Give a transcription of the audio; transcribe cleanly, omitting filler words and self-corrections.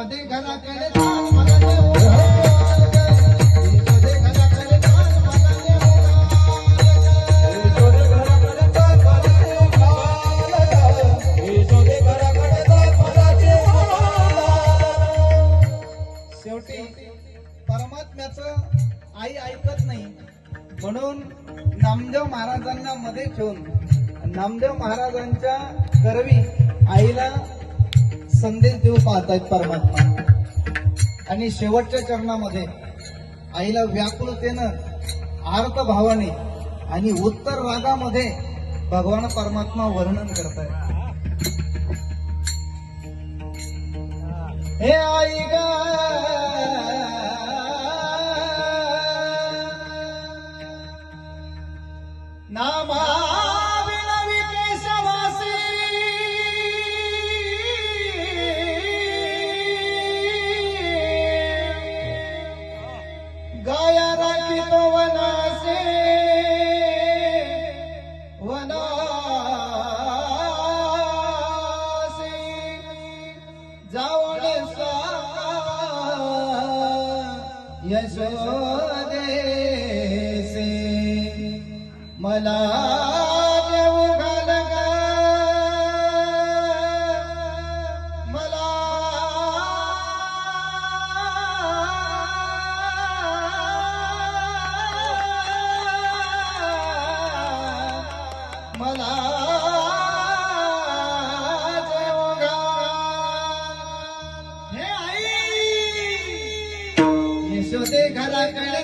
यशोदे घराकडे चाल मला नेऊ घाल ग. यशोदे घराकडे चाल मला नेऊ घाल ग. यशोदे घराकडे चाल मला नेऊ घाल. शेवटी परमात्म्याचं आई ऐकत नाही म्हणून नामदेव महाराजांना मध्ये ठेवून नामदेव महाराजांच्या करवी आईला संदेश देऊ पाहतायत परमात्मा. आणि शेवटच्या चरणामध्ये आईला व्याकुळतेनं आर्त भावाने आणि उत्तर रागामध्ये भगवान परमात्मा वर्णन करतायत. हे आई ग नामा विनवी केशवासी गाया राखी तो वनासे वनासे जावळे सा यशोदेसे मला देऊ घाल ग. मला मला देऊ घाल. हे आई यशोदे घराकडे